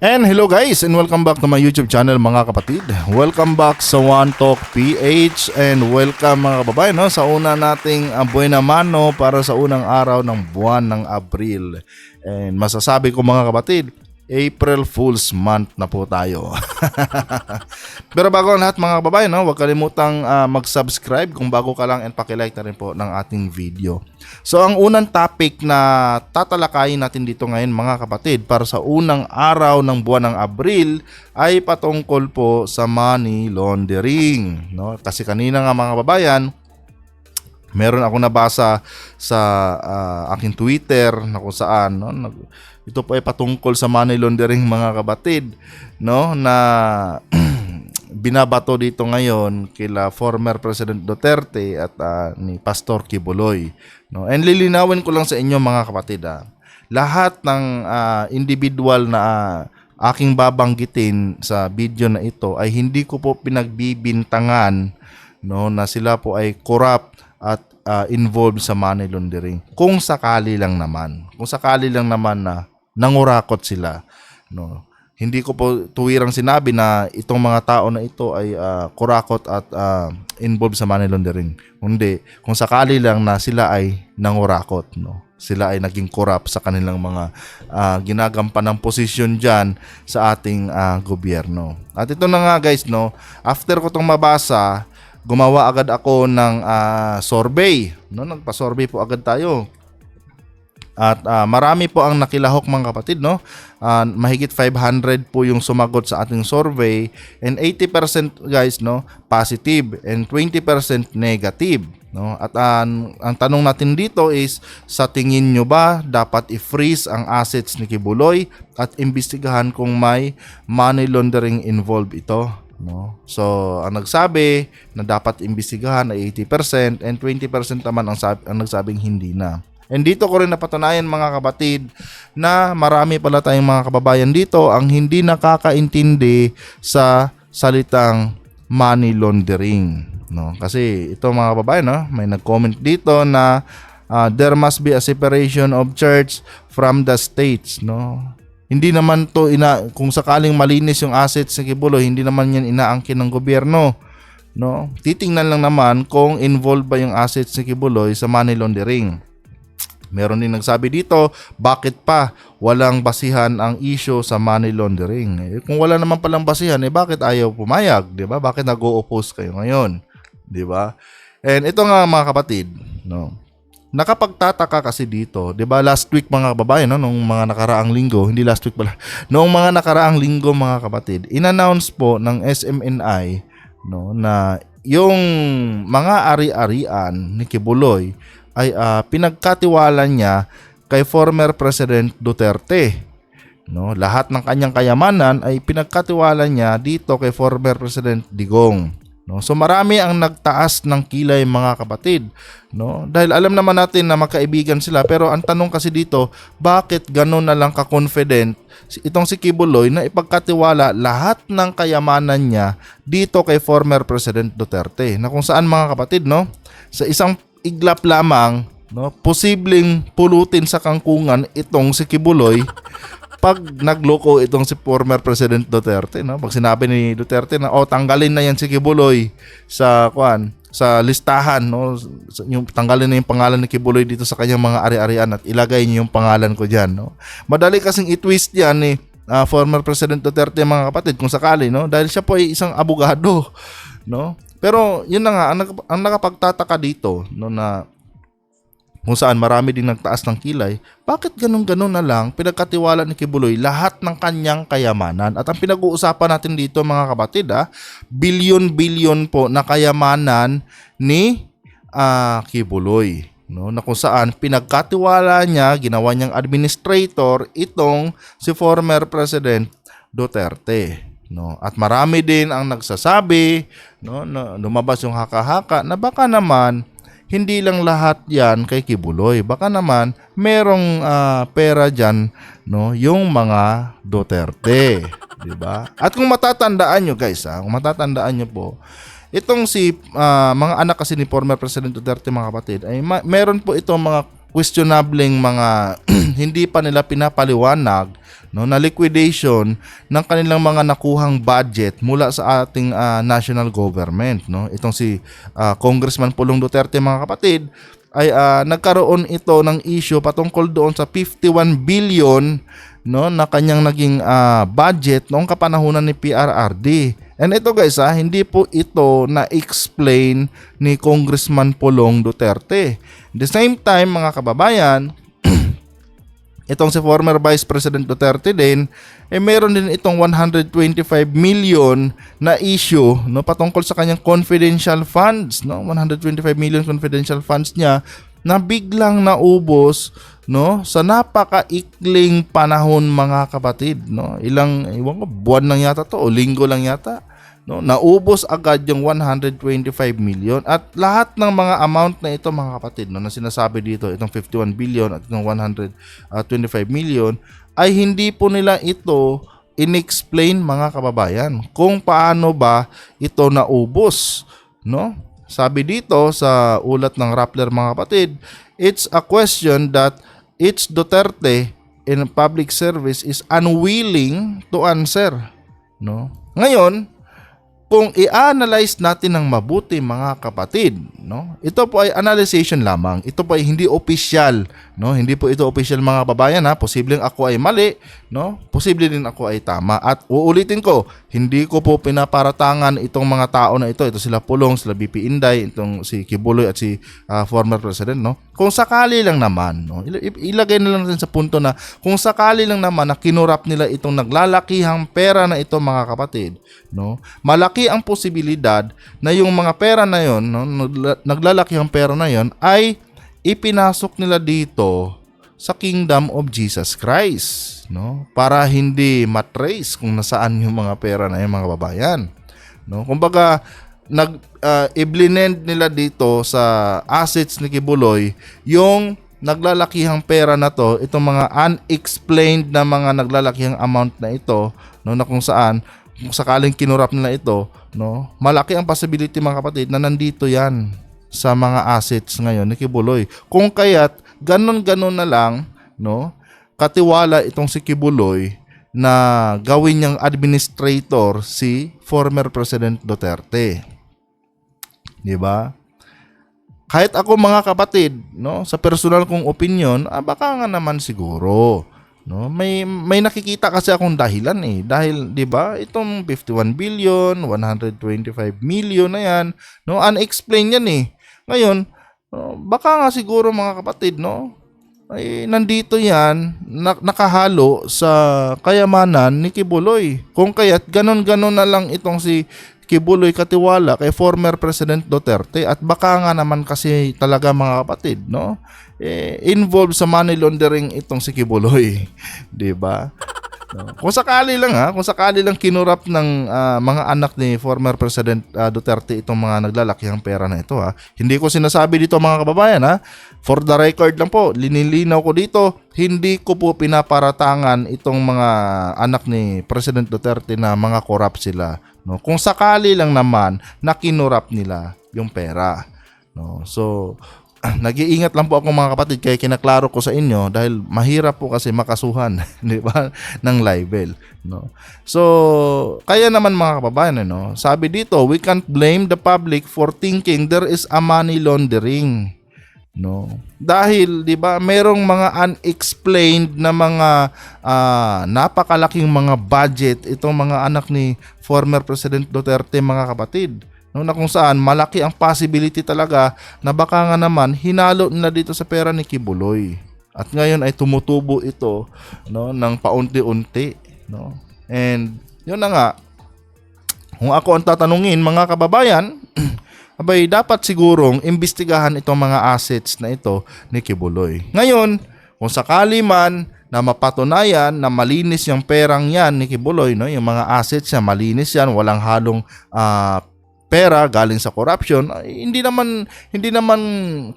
And hello guys, and welcome back to my YouTube channel mga kapatid. Welcome back sa One Talk PH, and welcome mga kababayan sa una nating buena mano para sa unang araw ng buwan ng Abril. And masasabi ko mga kapatid, April Fool's Month na po tayo. Pero bago ang lahat mga kababayan, huwag kalimutang mag-subscribe kung bago ka lang, and pakilike na rin po ng ating video. So ang unang topic na tatalakayin natin dito ngayon mga kapatid para sa unang araw ng buwan ng Abril ay patungkol po sa money laundering. No? Kasi kanina nga mga kababayan, meron ako nabasa sa aking Twitter na kung saan ito po ay patungkol sa money laundering mga kapatid, no, na binabato dito ngayon kila former President Duterte at ni Pastor Quiboloy, no. And lilinawin ko lang sa inyo mga kapatid, lahat ng individual na aking babanggitin sa video na ito ay hindi ko po pinagbibintangan, no, na sila po ay corrupt at involved sa money laundering. Kung sakali lang naman na nangurakot sila, no. Hindi ko po tuwirang sinabi na itong mga tao na ito ay kurakot at involved sa money laundering. Hindi, kung sakali lang na sila ay nangurakot, no. Sila ay naging corrupt sa kanilang mga ginagampan ng posisyon diyan sa ating gobyerno. At ito na nga guys, no, after ko tong mabasa, gumawa agad ako ng survey, no. Nagpa-survey po agad tayo. At marami po ang nakilahok mga kapatid, no. Mahigit 500 po yung sumagot sa ating survey, and 80% guys, no, positive and 20% negative, no. At ang tanong natin dito is, sa tingin nyo ba dapat i-freeze ang assets ni Quiboloy at imbestigahan kung may money laundering involved ito, no? So ang nagsabi na dapat imbestigahan ay 80%, and 20% naman ang nagsabing hindi na. And dito ko rin napatunayan mga kapatid na marami pala tayong mga kababayan dito ang hindi nakakaintindi sa salitang money laundering, no? Kasi ito mga kababayan, no, may nag-comment dito na there must be a separation of church from the states, no? Hindi naman to kung sakaling malinis yung assets ni Quiboloy, hindi naman yan inaangkin ng gobyerno, no? Titingnan lang naman kung involved ba yung assets ni Quiboloy sa money laundering. Meron din nagsabi dito, bakit pa walang basihan ang issue sa money laundering? Kung wala naman palang basihan, bakit ayaw pumayag, 'di ba? Bakit nag-o-oppose kayo ngayon, 'di ba? And ito nga mga kapatid, no. Nakapagtataka kasi dito, 'di ba? Last week mga kababayan, no, nung mga nakaraang linggo, hindi last week pala. Noong mga nakaraang linggo mga kapatid, in-announce po ng SMNI, no, na yung mga ari-arian ni Quiboloy ay pinagkatiwala niya kay former President Duterte, no. Lahat ng kanyang kayamanan ay pinagkatiwala niya dito kay former President Digong, no. So marami ang nagtaas ng kilay mga kapatid, no, dahil alam naman natin na magkaibigan sila, pero ang tanong kasi dito, bakit gano'n na lang ka-confident itong si Quiboloy na ipagkatiwala lahat ng kayamanan niya dito kay former President Duterte, na kung saan mga kapatid, no, sa isang iglap lamang, no, posibleng pulutin sa kangkungan itong si Quiboloy pag nagloko itong si former President Duterte, no. Pag sinabi ni Duterte na tanggalin na yan si Quiboloy sa sa listahan, no, yung tanggalin na yung pangalan ni Quiboloy dito sa kanyang mga ari-arian at ilagay niyo yung pangalan ko diyan, no. Madali kasing i-twist yan ni former President Duterte mga kapatid kung sakali, no, dahil siya po ay isang abogado, no. Pero yun na nga, ang nakapagtataka dito, no, na kung saan marami din nagtaas ng kilay, bakit ganun-ganun na lang pinagkatiwala ni Quiboloy lahat ng kanyang kayamanan? At ang pinag-uusapan natin dito mga kapatid, bilyon-bilyon po na kayamanan ni Quiboloy, no, na kung saan pinagkatiwala niya, ginawa niyang administrator itong si former President Duterte, no. At marami din ang nagsasabi, no, na lumabas yung haka-haka na baka naman hindi lang lahat yan kay Quiboloy, baka naman merong pera dyan, no, yung mga Duterte, di ba? At kung matatandaan nyo guys, kung matatandaan nyo po, itong si mga anak kasi ni former President Duterte mga kapatid, ay meron po itong mga questionableng mga hindi pa nila pinapaliwanag, no, na liquidation ng kanilang mga nakuhang budget mula sa ating national government, no. Itong si Congressman Pulong Duterte, mga kapatid, ay nagkaroon ito ng issue patungkol doon sa 51 billion, no, na kanyang naging budget noong kapanahunan ni PRRD. And ito guys, hindi po ito na-explain ni Congressman Pulong Duterte. At the same time, mga kababayan, itong si former Vice President Duterte din, meron din itong 125 million na issue, no, patungkol sa kanyang confidential funds, no, 125 million confidential funds niya na biglang naubos, no, sa napakaikling panahon, mga kapatid, no. Iwan ko, buwan lang yata to o linggo lang yata, no, naubos agad yung 125 million. At lahat ng mga amount na ito, mga kapatid, no, na sinasabi dito, itong 51 billion at itong 125 million, ay hindi po nila ito inexplain, mga kababayan, kung paano ba ito naubos, no. Sabi dito sa ulat ng Rappler, mga kapatid, it's a question that each Duterte in public service is unwilling to answer, no. Ngayon, kung i-analyze natin ng mabuti, mga kapatid, no, ito po ay analyzation lamang. Ito po ay hindi official, no, hindi po ito official, mga kababayan, posibleng ako ay mali, no, posible din ako ay tama. At uulitin ko, hindi ko po pinaparatangan itong mga tao na ito. Ito sila Pulong, sila BP Inday, itong si Kibuloy at si former president, no. Kung sakali lang naman, no, ilagay na lang natin sa punto na kung sakali lang naman na kinurap nila itong naglalakihang pera na ito, mga kapatid, no, malaki ang posibilidad na yung mga pera na yon, no, naglalakihang pera na yon, ay ipinasok nila dito sa Kingdom of Jesus Christ, no, para hindi matrace kung nasaan yung mga pera na yung mga babayan, no. Kumbaga i-blend nila dito sa assets ni Kibuloy yung naglalakihang pera na to, itong mga unexplained na mga naglalakihang amount na ito, no, na kung saan kung sakaling kinurap nila ito, no, malaki ang possibility, mga kapatid, na nandito yan sa mga assets ngayon ni Kibuloy. Kung kaya't ganon-ganon na lang, no, katiwala itong si Kibuloy na gawin niyang administrator si former President Duterte. Di ba? Kahit ako, mga kapatid, no, sa personal kong opinion, baka nga naman siguro, no, may nakikita kasi akong dahilan dahil 'di ba itong 51 billion, 125 million na yan, no, unexplained yan Ngayon, baka nga siguro, mga kapatid, no, ay nandito yan nakahalo sa kayamanan ni Kibuloy. Kung kaya't ganon-ganon na lang itong si Kibuloy katiwala kay former President Duterte, at baka nga naman kasi talaga, mga kapatid, no, involved sa money laundering itong si Kibuloy, 'di ba? No. Kung sakali lang kinurap ng mga anak ni former President Duterte itong mga naglalakihang pera na ito, Hindi ko sinasabi dito, mga kababayan, For the record lang po, linilinaw ko dito, hindi ko po pinaparatangan itong mga anak ni President Duterte na mga corrupt sila, no. Kung sakali lang naman na kinurap nila yung pera, no. So nag-iingat lang po ako, mga kapatid, kaya kinaklaro ko sa inyo dahil mahirap po kasi makasuhan, di ba, ng libel, no. So kaya naman, mga kababayan, no, sabi dito, we can't blame the public for thinking there is a money laundering, no, dahil 'di ba merong mga unexplained na mga napakalaking mga budget itong mga anak ni former President Duterte, mga kapatid, no, na kung saan malaki ang possibility talaga na baka nga naman hinalo nila dito sa pera ni Kibuloy. At ngayon ay tumutubo ito, no, ng paunti-unti, no. And yun na nga, kung ako ang tatanungin, mga kababayan, abay dapat sigurong imbestigahan itong mga assets na ito ni Kibuloy. Ngayon, kung sakali man na mapatunayan na malinis yung perang yan ni Kibuloy, no, yung mga assets niya malinis yan, walang halong pera galing sa corruption, hindi naman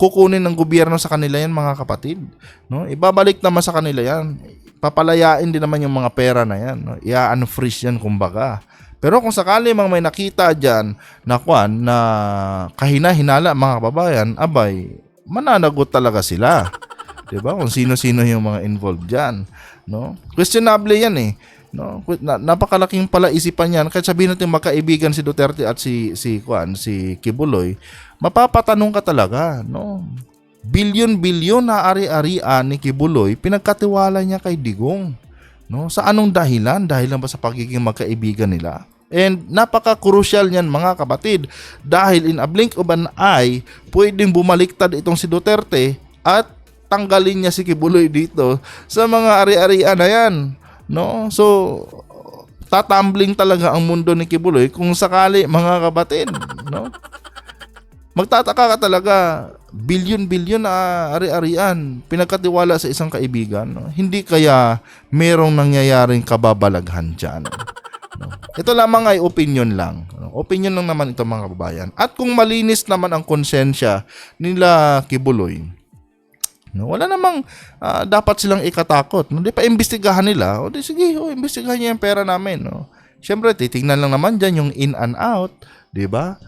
kukunin ng gobyerno sa kanila yan, mga kapatid, no. Ibabalik naman sa kanila yan. Papalayain din naman yung mga pera na yan, no? I-unfreeze yan, kumbaga. Pero kung sakali mang may nakita diyan na kahina-hinala, mga kababayan, abay mananagot talaga sila, 'Di ba? Kung sino-sino yung mga involved diyan, no? Questionable 'yan eh. No, napakalaking palaisipan yan. Kahit sabihin natin magkaibigan si Duterte at si Kibuloy, mapapatanong ka talaga, no? Bilyon-bilyon na ari-arian ni Kibuloy pinagkatiwala niya kay Digong, no? Sa anong dahilan? Dahil lang ba sa pagiging magkaibigan nila? And napaka-crucial niyan mga kapatid, dahil in a blink of an eye, pwedeng bumaliktad itong si Duterte at tanggalin niya si Kibuloy dito sa mga ari-arian na yan. No? So, tatambling talaga ang mundo ni Kibuloy kung sakali mga kapatid, no? Magtataka ka talaga, bilyon-bilyon na ari-arian pinagkatiwala sa isang kaibigan, no? Hindi kaya merong nangyayaring kababalaghan dyan, no? Ito lamang ay opinion lang, no? Opinion lang naman ito mga kababayan. At kung malinis naman ang konsensya nila Kibuloy, no, wala namang dapat silang ikatakot. No, di pa imbestigahan nila. O di sige, imbestigahan niyo yung pera namin, no. Siyempre, titingnan lang naman diyan yung in and out, di ba?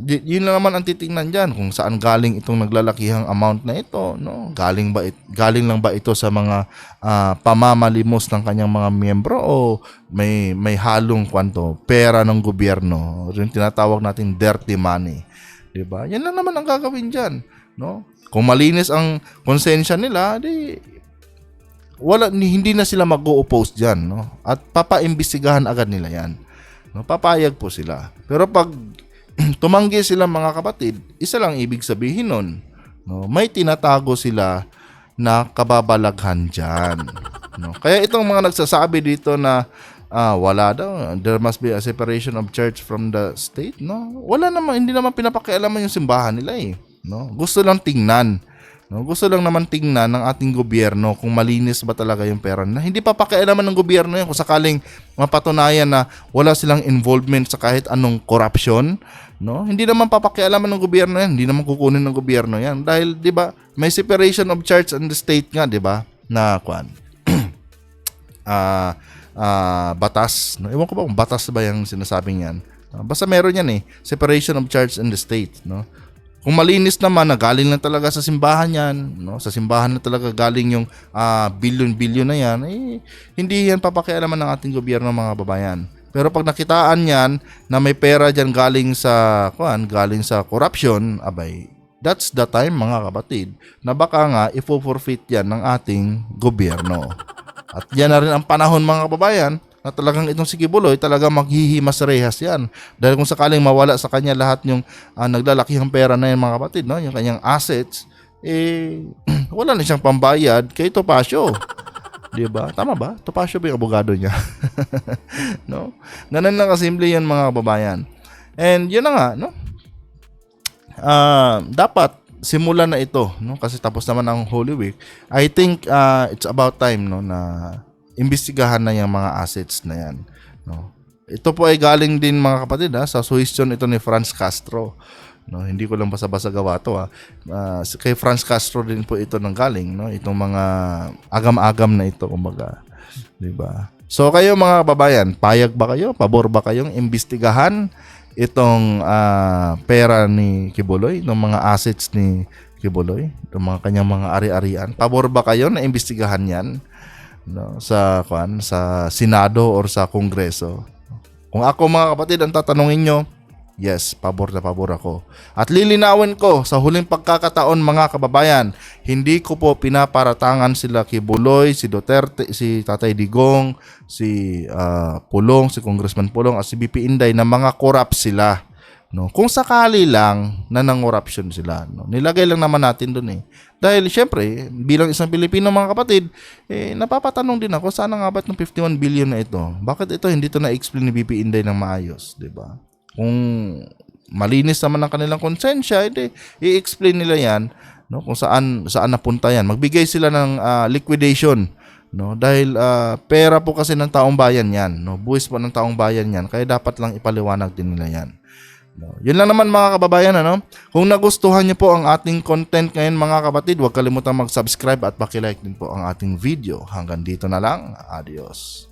Yun lang naman ang titingnan diyan kung saan galing itong naglalakihang amount na ito, no. Galing lang ba ito sa mga pamamalimos ng kanyang mga miyembro o may halong pera ng gobyerno, yung tinatawag nating dirty money, di ba? Yan lang naman ang gagawin diyan, no. Kung malinis ang konsensya nila, di hindi na sila mag-o-oppose diyan, no? At papaimbestigahan agad nila 'yan. No, papayag po sila. Pero pag tumanggi sila mga kapatid, isa lang ibig sabihin nun, no? May tinatago sila na kababalaghan diyan, no? Kaya itong mga nagsasabi dito na wala daw, there must be a separation of church from the state, no? Wala naman, hindi naman pinapakialaman yung simbahan nila eh. No? Gusto lang tingnan. No? Gusto lang naman tingnan ng ating gobyerno kung malinis ba talaga yung pera na. Hindi pa pakialaman ng gobyerno yan kung sakaling mapatunayan na wala silang involvement sa kahit anong corruption, no? Hindi naman papakialaman ng gobyerno yan. Hindi naman kukunin ng gobyerno yan dahil 'di ba, may separation of church and the state nga, 'di ba? Na batas. No? Ewan ko ba kung batas ba yung sinasabing yan. Basta meron yan eh, separation of church and the state, no? Kung malinis naman na galing lang talaga sa simbahan yan, no? Sa simbahan na talaga galing yung bilyon-bilyon na yan, eh, hindi yan papakialaman ng ating gobyerno mga babayan. Pero pag nakitaan yan na may pera dyan galing sa corruption, abay, that's the time mga kapatid na baka nga ifo-forfeit yan ng ating gobyerno. At yan na rin ang panahon mga kababayan na talagang itong si Kibuloy talaga maghihimas rehas yan. Dahil kung sakaling mawala sa kanya lahat yung naglalakihang pera na yan mga kapatid, no? Yung kanyang assets, eh, wala na siyang pambayad kay Topacio. Di ba? Tama ba? Topacio ba yung abogado niya? No? Ganun lang kasimple yan mga kababayan. And yun na nga, no? Dapat simulan na ito, no? Kasi tapos naman ang Holy Week. I think it's about time, no, na imbestigahan na yung mga assets na yan, no? Ito po ay galing din mga kapatid sa suggestion ito ni Franz Castro, no? Hindi ko lang basa-basa gawa to kay Franz Castro din po ito nang galing, no? Itong mga agam-agam na ito kumbaga, di ba? So kayo mga kababayan, payag ba kayo? Pabor ba kayong imbestigahan itong pera ni Kibuloy, ng mga assets ni Kibuloy, ng mga kanyang mga ari-arian? Pabor ba kayo na imbestigahan yan, no, sa Senado or sa Kongreso? Kung ako mga kapatid ang tatanungin nyo, yes, pabor na pabor ako. At lilinawin ko sa huling pagkakataon mga kababayan, hindi ko po pinaparatangan sila Kibuloy, si Duterte, si Tatay Digong, si Pulong, si Congressman Pulong at si BP Inday na mga corrupt sila, no? Kung sakali lang na nangoruption sila, no? Nilagay lang naman natin doon eh. Dahil syempre, bilang isang Pilipino mga kapatid, napapatanong din ako, sana nga ba't ng 51 billion na ito? Bakit ito hindi ito na-explain ni BP Inday ng maayos, di ba? Kung malinis naman ang kanilang konsensya, i-explain nila yan, no? Kung saan napunta yan. Magbigay sila ng liquidation, no? Dahil pera po kasi ng taong bayan yan, no? Buwis po ng taong bayan yan, kaya dapat lang ipaliwanag din nila yan. No, yun lang naman mga kababayan, ano? Kung nagustuhan niyo po ang ating content ngayon mga kapatid, huwag kalimutang mag-subscribe at paki-like din po ang ating video. Hanggang dito na lang. Adios.